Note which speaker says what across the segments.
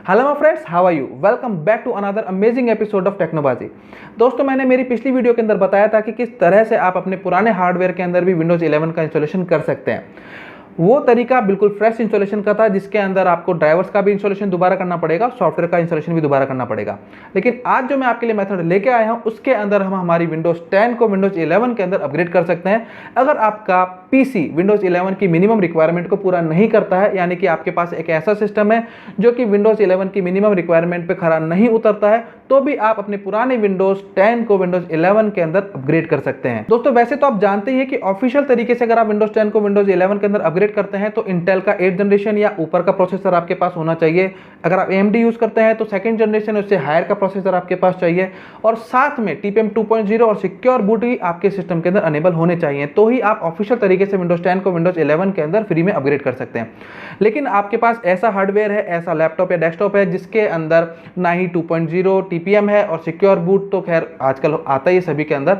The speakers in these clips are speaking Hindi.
Speaker 1: Hello my friends, how are you? Welcome back to another amazing episode of Technobaji. दोस्तों, मैंने मेरी पिछली वीडियो के अंदर बताया था कि किस तरह से आप अपने पुराने हार्डवेयर के अंदर भी विंडोज 11 का इंस्टॉलेशन कर सकते हैं। वो तरीका बिल्कुल फ्रेश इंस्टॉलेशन का था, जिसके अंदर आपको ड्राइवर्स का भी इंस्टॉलेशन दोबारा करना पड़ेगा, सॉफ्टवेयर का इंस्टॉलेशन भी दोबारा करना पड़ेगा। लेकिन आज जो मैं आपके लिए मेथड लेके आया हूं, उसके अंदर हम हमारी विंडोज 10 को विंडोज 11 के अंदर अपग्रेड कर सकते हैं। अगर आपका पीसी विंडोज 11 की मिनिमम रिक्वायरमेंट को पूरा नहीं करता है, यानी कि आपके पास एक ऐसा सिस्टम है जो कि विंडोज 11 की मिनिमम रिक्वायरमेंट पे खरा नहीं उतरता है, तो भी आप अपने पुराने विंडोज 10 को विंडोज 11 के अंदर अपग्रेड कर सकते हैं। दोस्तों, वैसे तो आप जानते ही हैं कि ऑफिशियल तरीके से अगर आप विंडोज 10 को विंडोज 11 के अंदर अपग्रेड करते हैं तो इंटेल का 8th जनरेशन या ऊपर का प्रोसेसर आपके पास होना चाहिए। अगर आप AMD यूज करते हैं तो 2nd जनरेशन, उससे हायर का प्रोसेसर आपके पास चाहिए, और साथ में TPM 2.0 और सिक्योर बूट भी आपके सिस्टम के अंदर अनेबल होने चाहिए, तो ही आप ऑफिशियल तरीके से विंडोज 10 को विंडोज 11 के अंदर फ्री में अपग्रेड कर सकते हैं। लेकिन आपके पास ऐसा हार्डवेयर है, ऐसा लैपटॉप या डेस्कटॉप है जिसके अंदर ना ही 2.0 TPM है और सिक्योर बूट तो खैर आजकल आता ही है सभी के अंदर,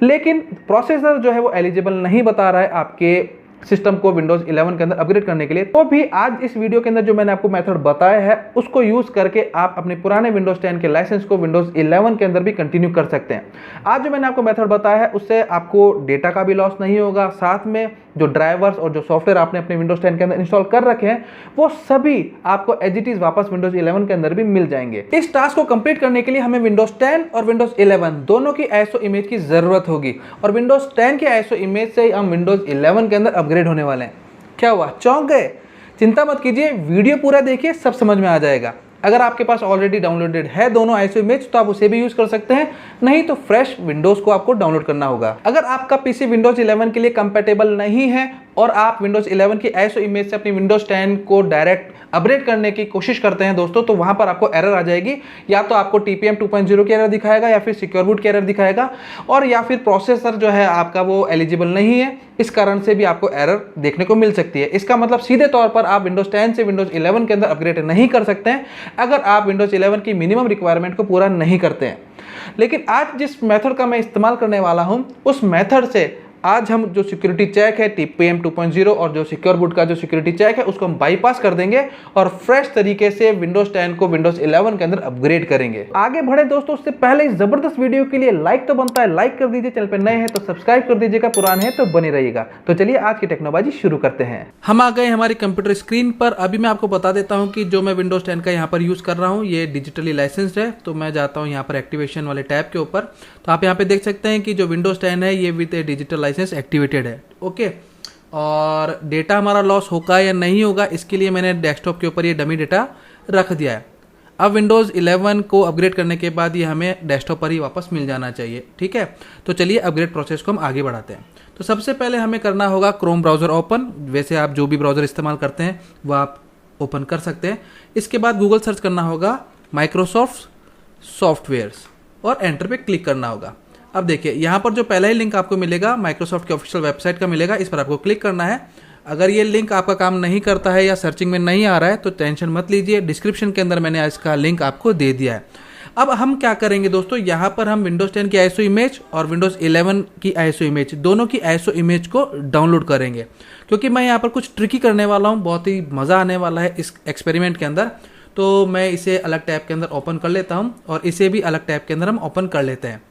Speaker 1: लेकिन प्रोसेसर जो है वो एलिजिबल नहीं बता रहा है आपके सिस्टम को विंडोज 11 के अंदर अपग्रेड करने के लिए। तो भी आज इस वीडियो के अंदर जो मैंने आपको मेथड बताया है, उसको यूज करके आप अपने पुराने विंडोज 10 के लाइसेंस को विंडोज 11 के अंदर भी कंटिन्यू कर सकते हैं। आज जो मैंने आपको मेथड बताया है, उससे आपको डेटा का भी लॉस नहीं होगा, साथ में जो ड्राइवर्स और जो सॉफ्टवेयर आपने अपने विंडोज 10 के अंदर इंस्टॉल कर रखे हैं, वो सभी आपको एज इट इज वापस विंडोज 11 के अंदर भी मिल जाएंगे। इस टास्क को कंप्लीट करने के लिए हमें विंडोज 10 और विंडोज 11 दोनों की ISO इमेज की जरूरत होगी, और विंडोज 10 की ISO इमेज से हम विंडोज 11 के अंदर अपग्रेड होने वाले हैं। क्या हुआ, चौंक गए? चिंता मत कीजिए, वीडियो पूरा देखिए, सब समझ में आ जाएगा। अगर आपके पास ऑलरेडी डाउनलोडेड है दोनों ISO इमेज तो आप उसे भी यूज कर सकते हैं, नहीं तो फ्रेश विंडोज को आपको डाउनलोड करना होगा। अगर आपका पीसी विंडोज 11 के लिए कंपैटिबल नहीं है और आप विंडोज 11 की ISO इमेज से अपनी विंडोज 10 को डायरेक्ट अपग्रेड करने की कोशिश करते हैं दोस्तों, तो वहां पर आपको एरर आ जाएगी। या तो आपको TPM 2.0 की एरर दिखाएगा, या फिर सिक्योर बूट की एरर दिखाएगा, और या फिर प्रोसेसर जो है आपका वो एलिजिबल नहीं है, इस कारण से भी आपको एरर देखने को मिल सकती है। इसका मतलब सीधे तौर पर आप विंडोज 10 से विंडोज 11 के अंदर अपग्रेड नहीं कर सकते हैं अगर आप विंडोज 11 की मिनिमम रिक्वायरमेंट को पूरा नहीं करते हैं। लेकिन आज जिस मेथड का मैं इस्तेमाल करने वाला हूं, उस मेथड से आज हम जो सिक्योरिटी चेक है TPM 2.0 और जो सिक्योर बूट का जो सिक्योरिटी चेक है, उसको हम बाईपास कर देंगे और फ्रेश तरीके से विंडोज 10 को विंडोज 11 के अंदर अपग्रेड करेंगे। आगे बढ़े दोस्तों, उससे पहले इस जबरदस्त वीडियो के लिए लाइक तो बनता है, लाइक कर दीजिए। चैनल पे नए हैं तो सब्सक्राइब कर दीजिएगा, पुराने हैं तो बने रहिएगा। तो चलिए आज की टेक्नोबाजी शुरू करते हैं। हम आ गए हमारी कंप्यूटर स्क्रीन पर। अभी मैं आपको बता देता हूँ कि जो मैं विंडोज 10 का यहाँ पर यूज कर रहा हूँ, ये डिजिटली लाइसेंस्ड है। तो मैं जाता हूँ यहाँ पर एक्टिवेशन वाले टैब के ऊपर, तो आप यहाँ पे देख सकते हैं कि जो विंडोज 10 है ये विद डिजिटल लाइसेंस एक्टिवेटेड है। ओके, और डेटा हमारा लॉस होगा या नहीं होगा, इसके लिए मैंने डेस्कटॉप के ऊपर ये डमी डेटा रख दिया है। अब विंडोज 11 को अपग्रेड करने के बाद ये हमें डेस्कटॉप पर ही वापस मिल जाना चाहिए। ठीक है, तो चलिए अपग्रेड प्रोसेस को हम आगे बढ़ाते हैं। तो सबसे पहले हमें करना होगा क्रोम ब्राउजर ओपन। वैसे आप जो भी ब्राउजर इस्तेमाल करते हैं वो आप ओपन कर सकते हैं। इसके बाद गूगल सर्च करना होगा माइक्रोसॉफ्ट सॉफ्टवेयर्स और एंटर पे क्लिक करना होगा। अब देखिए यहाँ पर जो पहला ही लिंक आपको मिलेगा माइक्रोसॉफ्ट की ऑफिशियल वेबसाइट का मिलेगा, इस पर आपको क्लिक करना है। अगर ये लिंक आपका काम नहीं करता है या सर्चिंग में नहीं आ रहा है तो टेंशन मत लीजिए, डिस्क्रिप्शन के अंदर मैंने इसका लिंक आपको दे दिया है। अब हम क्या करेंगे दोस्तों, यहाँ पर हम विंडोज 10 की ISO इमेज और विंडोज 11 की ISO इमेज, दोनों की ISO इमेज को डाउनलोड करेंगे, क्योंकि मैं यहाँ पर कुछ ट्रिकी करने वाला हूँ। बहुत ही मज़ा आने वाला है इस एक्सपेरिमेंट के अंदर। तो मैं इसे अलग टैब के अंदर ओपन कर लेता हूँ और इसे भी अलग टैब के अंदर हम ओपन कर लेते हैं।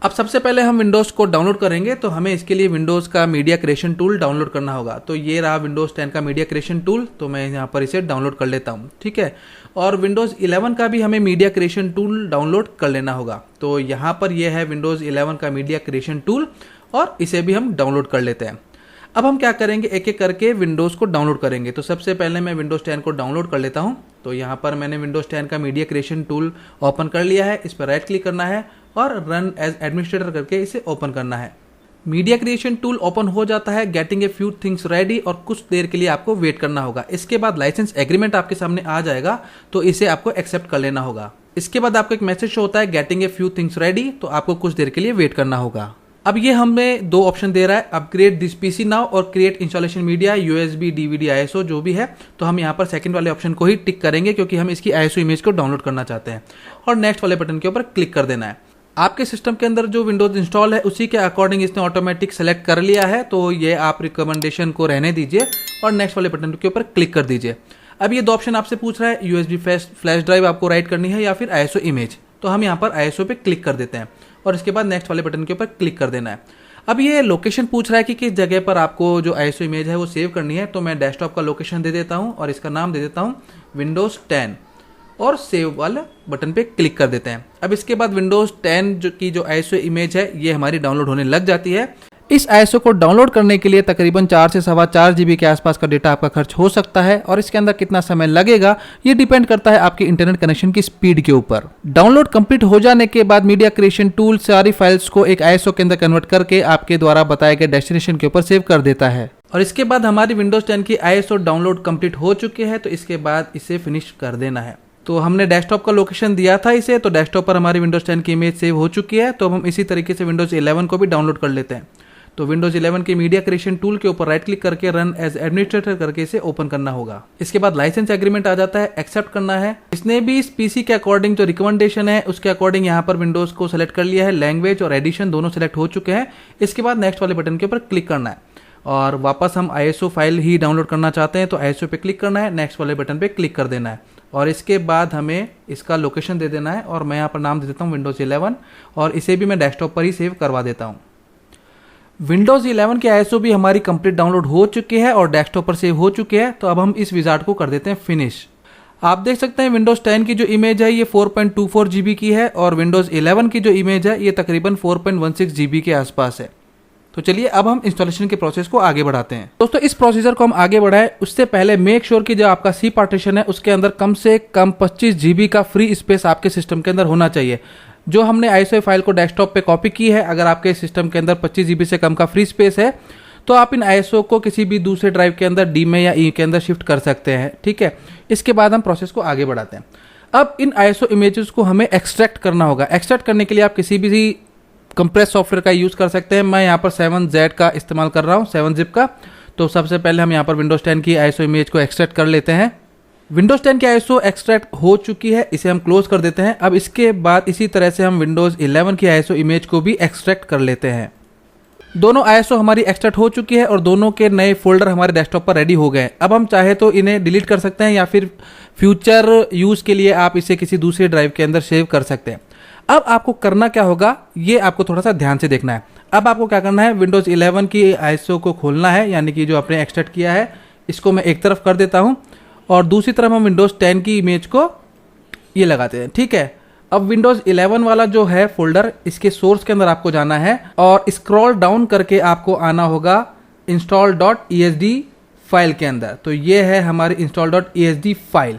Speaker 1: अब सबसे पहले हम विंडोज़ को डाउनलोड करेंगे, तो हमें इसके लिए विंडोज़ का मीडिया क्रिएशन टूल डाउनलोड करना होगा। तो ये रहा विंडोज़ 10 का मीडिया क्रिएशन टूल, तो मैं यहाँ पर इसे डाउनलोड कर लेता हूँ। ठीक है, और विंडोज़ 11 का भी हमें मीडिया क्रिएशन टूल डाउनलोड कर लेना होगा। तो यहाँ पर यह है विंडोज़ 11 का मीडिया क्रिएशन टूल, और इसे भी हम डाउनलोड कर लेते हैं। अब हम क्या करेंगे, एक एक करके विंडोज़ को डाउनलोड करेंगे। तो सबसे पहले मैं विंडोज़ 10 को डाउनलोड कर लेता हूँ। तो यहाँ पर मैंने विंडोज़ 10 का मीडिया क्रिएशन टूल ओपन कर लिया है। इस पर राइट क्लिक करना है और रन एज एडमिनिस्ट्रेटर करके इसे ओपन करना है। मीडिया क्रिएशन टूल ओपन हो जाता है। Getting a few things ready, और कुछ देर के लिए आपको वेट करना होगा। इसके बाद लाइसेंस एग्रीमेंट आपके सामने आ जाएगा, तो इसे आपको एक्सेप्ट कर लेना होगा। इसके बाद आपको एक मैसेज होता है getting a few things ready, तो आपको कुछ देर के लिए वेट करना होगा। अब ये हमें दो ऑप्शन दे रहा है, अपग्रेड दिस पीसी नाउ और create installation media USB DVD ISO जो भी है। तो हम यहाँ पर सेकंड वाले ऑप्शन को ही टिक करेंगे, क्योंकि हम इसकी ISO इमेज को डाउनलोड करना चाहते हैं, और नेक्स्ट वाले बटन के ऊपर क्लिक कर देना है। आपके सिस्टम के अंदर जो विंडोज इंस्टॉल है उसी के अकॉर्डिंग इसने ऑटोमेटिक सेलेक्ट कर लिया है, तो ये आप रिकमेंडेशन को रहने दीजिए और नेक्स्ट वाले बटन के ऊपर क्लिक कर दीजिए। अब ये 2 ऑप्शन आपसे पूछ रहा है, यूएसबी फ्लैश ड्राइव आपको राइट करनी है या फिर आईएसओ इमेज। तो हम यहाँ पर आईएसओ पे क्लिक कर देते हैं और इसके बाद नेक्स्ट वाले बटन के ऊपर क्लिक कर देना है। अब ये लोकेशन पूछ रहा है कि किस जगह पर आपको जो आईएसओ इमेज है वो सेव करनी है। तो मैं डेस्कटॉप का लोकेशन दे देता हूँ और इसका नाम दे देता हूँ विंडोज़ 10 और सेव वाले बटन पे क्लिक कर देते हैं। अब इसके बाद विंडोज़ 10 की जो आईएसओ इमेज है ये हमारी डाउनलोड होने लग जाती है। इस आईएसओ को डाउनलोड करने के लिए तकरीबन 4 से 4.25 GB के आसपास का डेटा आपका खर्च हो सकता है और इसके अंदर कितना समय लगेगा ये डिपेंड करता है आपके इंटरनेट कनेक्शन की स्पीड के ऊपर। डाउनलोड कंप्लीट हो जाने के बाद मीडिया क्रिएशन टूल सारी फाइल्स को एक आईएसओ के अंदर कन्वर्ट करके आपके द्वारा बताए गए डेस्टिनेशन के ऊपर सेव कर देता है। और इसके बाद हमारी विंडोज़ 10 की आईएसओ डाउनलोड कंप्लीट हो चुकी है, तो इसके बाद इसे फिनिश कर देना है। तो हमने डेस्कटॉप का लोकेशन दिया था इसे, तो डेस्कटॉप पर हमारी विंडोज़ 10 की इमेज सेव हो चुकी है। तो हम इसी तरीके से विंडोज़ 11 को भी डाउनलोड कर लेते हैं। तो विंडोज़ 11 के मीडिया क्रिएशन टूल के ऊपर राइट क्लिक करके रन एज एडमिनिस्ट्रेटर करके इसे ओपन करना होगा। इसके बाद लाइसेंस एग्रीमेंट आ जाता है, एक्सेप्ट करना है। इसने भी इस पीसी के अकॉर्डिंग जो रिकमेंडेशन है उसके अकॉर्डिंग यहाँ पर विंडोज को सेलेक्ट कर लिया है। लैंग्वेज और एडिशन दोनों सेलेक्ट हो चुके हैं। इसके बाद नेक्स्ट वाले बटन के ऊपर क्लिक करना है और वापस हम आईएसओ फाइल ही डाउनलोड करना चाहते हैं तो आईएसओ पे क्लिक करना है, नेक्स्ट वाले बटन पे क्लिक कर देना है और इसके बाद हमें इसका लोकेशन दे देना है और मैं यहाँ पर नाम दे देता हूँ विंडोज़ 11 और इसे भी मैं डेस्कटॉप पर ही सेव करवा देता हूँ। विंडोज़ 11 की आईएसओ भी हमारी कंप्लीट डाउनलोड हो चुकी है और डेस्कटॉप पर सेव हो चुकी है। तो अब हम इस विजार्ड को कर देते हैं फिनिश। आप देख सकते हैं विंडोज़ 10 की जो इमेज है ये 4.24 GB की है और विंडोज़ 11 की जो इमेज है ये तकरीबन 4.16 GB के आसपास है। तो चलिए अब हम इंस्टॉलेशन के प्रोसेस को आगे बढ़ाते हैं। दोस्तों इस प्रोसीजर को हम आगे बढ़ाएं उससे पहले मेक श्योर कि जो आपका सी पार्टीशन है उसके अंदर कम से कम 25 GB का फ्री स्पेस आपके सिस्टम के अंदर होना चाहिए। जो हमने आईएसओ फाइल को डेस्कटॉप पे कॉपी की है, अगर आपके सिस्टम के अंदर 25 GB से कम का फ्री स्पेस है तो आप इन आईएसओ को किसी भी दूसरे ड्राइव के अंदर डी में या ई के अंदर शिफ्ट कर सकते हैं। ठीक है, इसके बाद हम प्रोसेस को आगे बढ़ाते हैं। अब इन आईएसओ इमेजेस को हमें एक्सट्रैक्ट करना होगा। एक्सट्रैक्ट करने के लिए आप किसी भी कंप्रेस सॉफ्टवेयर का यूज़ कर सकते हैं। मैं यहाँ पर 7Z का इस्तेमाल कर रहा हूँ, 7zip का। तो सबसे पहले हम यहाँ पर विंडोज़ 10 की आईएसओ इमेज को एक्सट्रैक्ट कर लेते हैं। विंडोज़ 10 की आईएसओ एक्सट्रैक्ट हो चुकी है, इसे हम क्लोज कर देते हैं। अब इसके बाद इसी तरह से हम विंडोज़ 11 की आईएसओ इमेज को भी एक्सट्रैक्ट कर लेते हैं। दोनों आईएसओ हमारी एक्सट्रैक्ट हो चुकी है और दोनों के नए फोल्डर हमारे डेस्कटॉप पर रेडी हो गए। अब हम चाहे तो इन्हें डिलीट कर सकते हैं या फिर फ्यूचर यूज़ के लिए आप इसे किसी दूसरे ड्राइव के अंदर सेव कर सकते हैं। अब आपको करना क्या होगा ये आपको थोड़ा सा ध्यान से देखना है। अब आपको क्या करना है, विंडोज़ 11 की आईएसओ को खोलना है, यानी कि जो आपने एक्सट्रैक्ट किया है इसको मैं एक तरफ कर देता हूँ और दूसरी तरफ हम विंडोज़ 10 की इमेज को ये लगाते हैं। ठीक है, अब विंडोज़ 11 वाला जो है फोल्डर इसके सोर्स के अंदर आपको जाना है और स्क्रॉल डाउन करके आपको आना होगा install.esd फाइल के अंदर। तो ये है हमारी install.esd फाइल।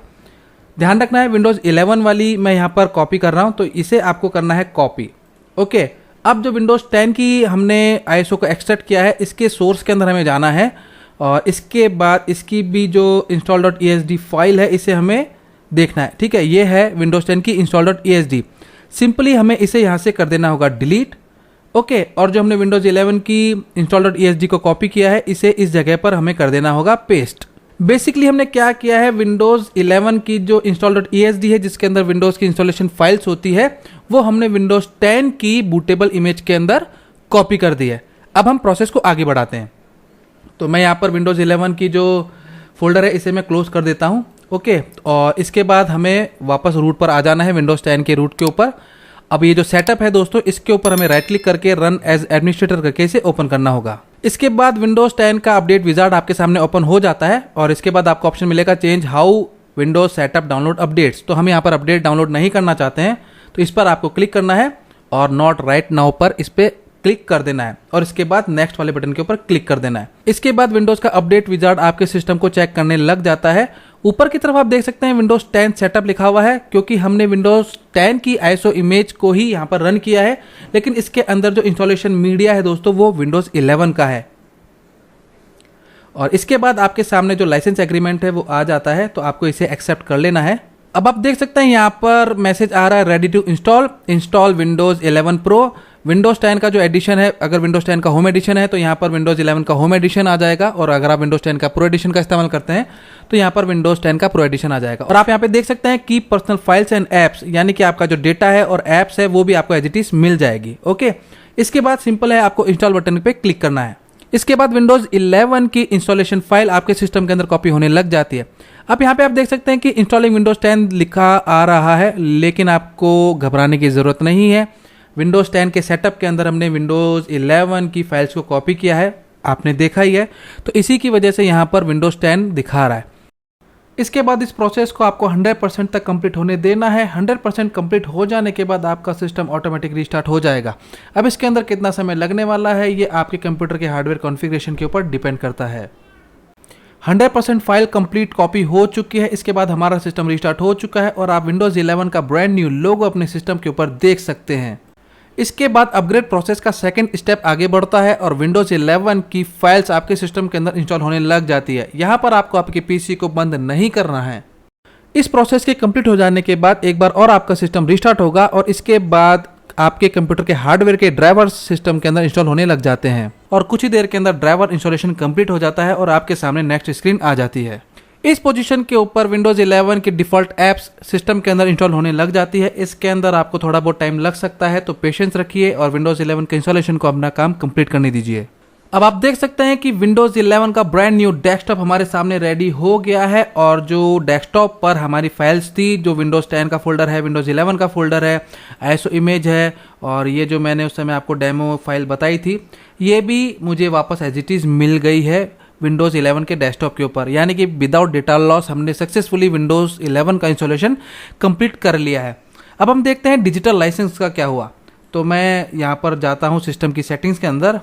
Speaker 1: ध्यान रखना है विंडोज़ 11 वाली मैं यहाँ पर कॉपी कर रहा हूँ, तो इसे आपको करना है कॉपी। ओके, अब जो विंडोज़ 10 की हमने आईएसओ को एक्सट्रैक्ट किया है इसके सोर्स के अंदर हमें जाना है और इसके बाद इसकी भी जो install.esd फाइल है इसे हमें देखना है। ठीक है, ये है विंडोज़ 10 की install.esd। सिंपली हमें इसे यहाँ से कर देना होगा डिलीट। ओके, और जो हमने विंडोज़ 11 की install.esd को कॉपी किया है इसे इस जगह पर हमें कर देना होगा पेस्ट। बेसिकली हमने क्या किया है, विंडोज़ 11 की जो install.esd है जिसके अंदर विंडोज़ की इंस्टॉलेशन फाइल्स होती है वो हमने विंडोज़ 10 की बूटेबल इमेज के अंदर कॉपी कर दी है। अब हम प्रोसेस को आगे बढ़ाते हैं। तो मैं यहाँ पर विंडोज़ 11 की जो फोल्डर है इसे मैं क्लोज कर देता हूँ। ओके, और इसके बाद हमें वापस रूट पर आ जाना है, विंडोज़ 10 के रूट के ऊपर। अब ये जो सेटअप है दोस्तों इसके ऊपर हमें राइट क्लिक करके रन एज एडमिनिस्ट्रेटर करके इसे ओपन करना होगा। इसके बाद विंडोज़ 10 का अपडेट विजार्ड आपके सामने ओपन हो जाता है और इसके बाद आपको ऑप्शन मिलेगा change how Windows setup download updates. तो हम यहाँ पर अपडेट डाउनलोड नहीं करना चाहते हैं तो इस पर आपको क्लिक करना है और नॉट राइट नाउ पर इस पर क्लिक कर देना है और इसके बाद नेक्स्ट वाले बटन के ऊपर क्लिक कर देना है। इसके बाद विंडोज का अपडेट विजार्ड आपके सिस्टम को चेक करने लग जाता है। ऊपर की तरफ आप देख सकते हैं विंडोज 10 सेटअप लिखा हुआ है क्योंकि हमने विंडोज 10 की आईएसओ इमेज को ही यहाँ पर रन किया है, लेकिन इसके अंदर जो इंस्टॉलेशन मीडिया है दोस्तों वो विंडोज 11 का है। और इसके बाद आपके सामने जो लाइसेंस एग्रीमेंट है वो आ जाता है, तो आपको इसे एक्सेप्ट कर लेना है। अब आप देख सकते हैं यहाँ पर मैसेज आ रहा है ready to install Windows 11 pro. Windows 10 का जो एडिशन है, अगर विंडोज 10 का होम एडिशन है तो यहाँ पर विंडोज 11 का होम एडिशन आ जाएगा, और अगर आप विंडोज 10 का प्रो एडिशन का इस्तेमाल करते हैं तो यहाँ पर विंडोज 10 का प्रो एडिशन आ जाएगा। और आप यहाँ पे देख सकते हैं की पर्सनल फाइल्स एंड एप्स, यानी कि आपका जो डेटा है और एप्स है वो भी आपको एज इट इज मिल जाएगी। ओके, इसके बाद सिंपल है, आपको इंस्टॉल बटन पे क्लिक करना है। इसके बाद विंडोज 11 की इंस्टॉलेशन फाइल आपके सिस्टम के अंदर कॉपी होने लग जाती है। अब यहाँ पे आप देख सकते हैं कि इंस्टॉलिंग विंडोज़ 10 लिखा आ रहा है, लेकिन आपको घबराने की ज़रूरत नहीं है। विंडोज़ 10 के सेटअप के अंदर हमने विंडोज़ 11 की फाइल्स को कॉपी किया है, आपने देखा ही है, तो इसी की वजह से यहाँ पर विंडोज़ 10 दिखा रहा है। इसके बाद इस प्रोसेस को आपको 100% तक कंप्लीट होने देना है। 100% कंप्लीट हो जाने के बाद आपका सिस्टम ऑटोमेटिक रीस्टार्ट हो जाएगा। अब इसके अंदर कितना समय लगने वाला है ये आपके कंप्यूटर के हार्डवेयर कॉन्फ़िगरेशन के ऊपर डिपेंड करता है। 100% फाइल कंप्लीट कॉपी हो चुकी है। इसके बाद हमारा सिस्टम रीस्टार्ट हो चुका है और आप विंडोज़ 11 का ब्रांड न्यू लोगो अपने सिस्टम के ऊपर देख सकते हैं। इसके बाद अपग्रेड प्रोसेस का सेकंड स्टेप आगे बढ़ता है और विंडोज़ 11 की फाइल्स आपके सिस्टम के अंदर इंस्टॉल होने लग जाती है। यहाँ पर आपको आपके पीसी को बंद नहीं करना है। इस प्रोसेस के कंप्लीट हो जाने के बाद एक बार और आपका सिस्टम रिस्टार्ट होगा और इसके बाद आपके कंप्यूटर के हार्डवेयर के ड्राइवर सिस्टम के अंदर इंस्टॉल होने लग जाते हैं और कुछ ही देर के अंदर ड्राइवर इंस्टॉलेशन कंप्लीट हो जाता है और आपके सामने नेक्स्ट स्क्रीन आ जाती है। इस पोजीशन के ऊपर विंडोज़ 11 की डिफ़ॉल्ट ऐप्स सिस्टम के अंदर इंस्टॉल होने लग जाती है। इसके अंदर आपको थोड़ा बहुत टाइम लग सकता है, तो पेशेंस रखिए और विंडोज़ 11 के इंस्टॉलेशन को अपना काम कंप्लीट करने दीजिए। अब आप देख सकते हैं कि विंडोज़ 11 का ब्रांड न्यू डेस्कटॉप हमारे सामने रेडी हो गया है और जो डेस्कटॉप पर हमारी फाइल्स थी, जो विंडोज़ 10 का फोल्डर है, विंडोज़ 11 का फोल्डर है, ISO इमेज है और ये जो मैंने उस समय आपको डेमो फाइल बताई थी, ये भी मुझे वापस एज इट इज़ मिल गई है विंडोज़ 11 के डेस्कटॉप के ऊपर। यानी कि विदाउट डेटा लॉस हमने सक्सेसफुली विंडोज़ 11 का इंस्टॉलेशन कंप्लीट कर लिया है। अब हम देखते हैं डिजिटल लाइसेंस का क्या हुआ। तो मैं यहाँ पर जाता हूँ सिस्टम की सेटिंग्स के अंदर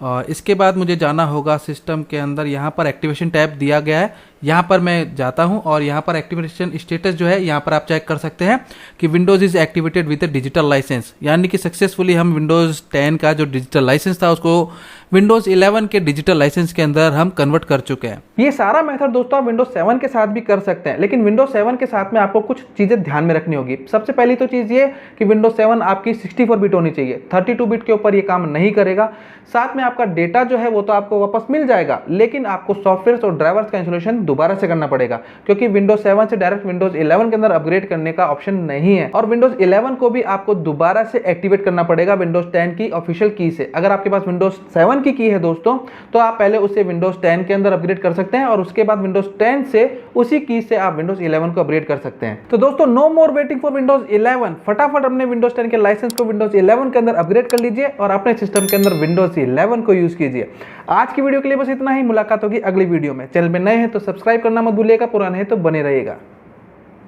Speaker 1: और इसके बाद मुझे जाना होगा सिस्टम के अंदर। यहाँ पर एक्टिवेशन टैब दिया गया है, यहाँ पर मैं जाता हूँ और यहाँ पर एक्टिवेशन स्टेटस जो है यहाँ पर आप चेक कर सकते हैं कि Windows is activated with digital licence, यानी कि सक्सेसफुली हम विंडोज़ 10 का जो डिजिटल लाइसेंस था उसको विंडोज़ 11 के डिजिटल लाइसेंस के अंदर हम कन्वर्ट कर चुके हैं। ये सारा मेथड दोस्तों आप विंडोज़ 7 के साथ भी कर सकते हैं, लेकिन विंडोज़ 7 के साथ में आपको कुछ चीज़ें ध्यान में रखनी होगी। सबसे पहली तो चीज़ ये कि विंडोज़ 7 आपकी 64 बिट होनी चाहिए, 32 बिट के ऊपर ये काम नहीं करेगा। साथ में आपका डेटा जो है वो तो आपको वापस मिल जाएगा, लेकिन आपको सॉफ्टवेयर और ड्राइवर्स का इंस्टॉलेशन दोबारा से करना पड़ेगा, क्योंकि विंडोज़ 7 से डायरेक्ट विंडोज़ 11 के अंदर अपग्रेड करने का ऑप्शन नहीं है। और विंडोज़ 11 को भी आपको दोबारा से एक्टिवेट करना पड़ेगा विंडोज़ 10 की ऑफिशियल की से। अगर आपके पास विंडोज़ 7 की है दोस्तों, तो आप पहले उसे विंडोज़ 10 के अंदर अपग्रेड कर सकते हैं और उसके बाद विंडोज़ 10 से उसी की से आप विंडोज़ 11 को अपग्रेड कर सकते हैं। तो दोस्तों no more waiting for Windows 11, फटाफट अपने विंडोज़ 10 के लाइसेंस को विंडोज़ 11 के अंदर अपग्रेड कर लीजिए और अपने सिस्टम के अंदर विंडोज़ 11 को यूज कीजिए। आज की वीडियो के लिए बस इतना ही। मुलाकात होगी अगली वीडियो में। चैनल में नए हैं तो सब्सक्राइब करना मत भूलिएगा, पुराने हैं तो बने रहिएगा।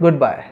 Speaker 1: Good bye.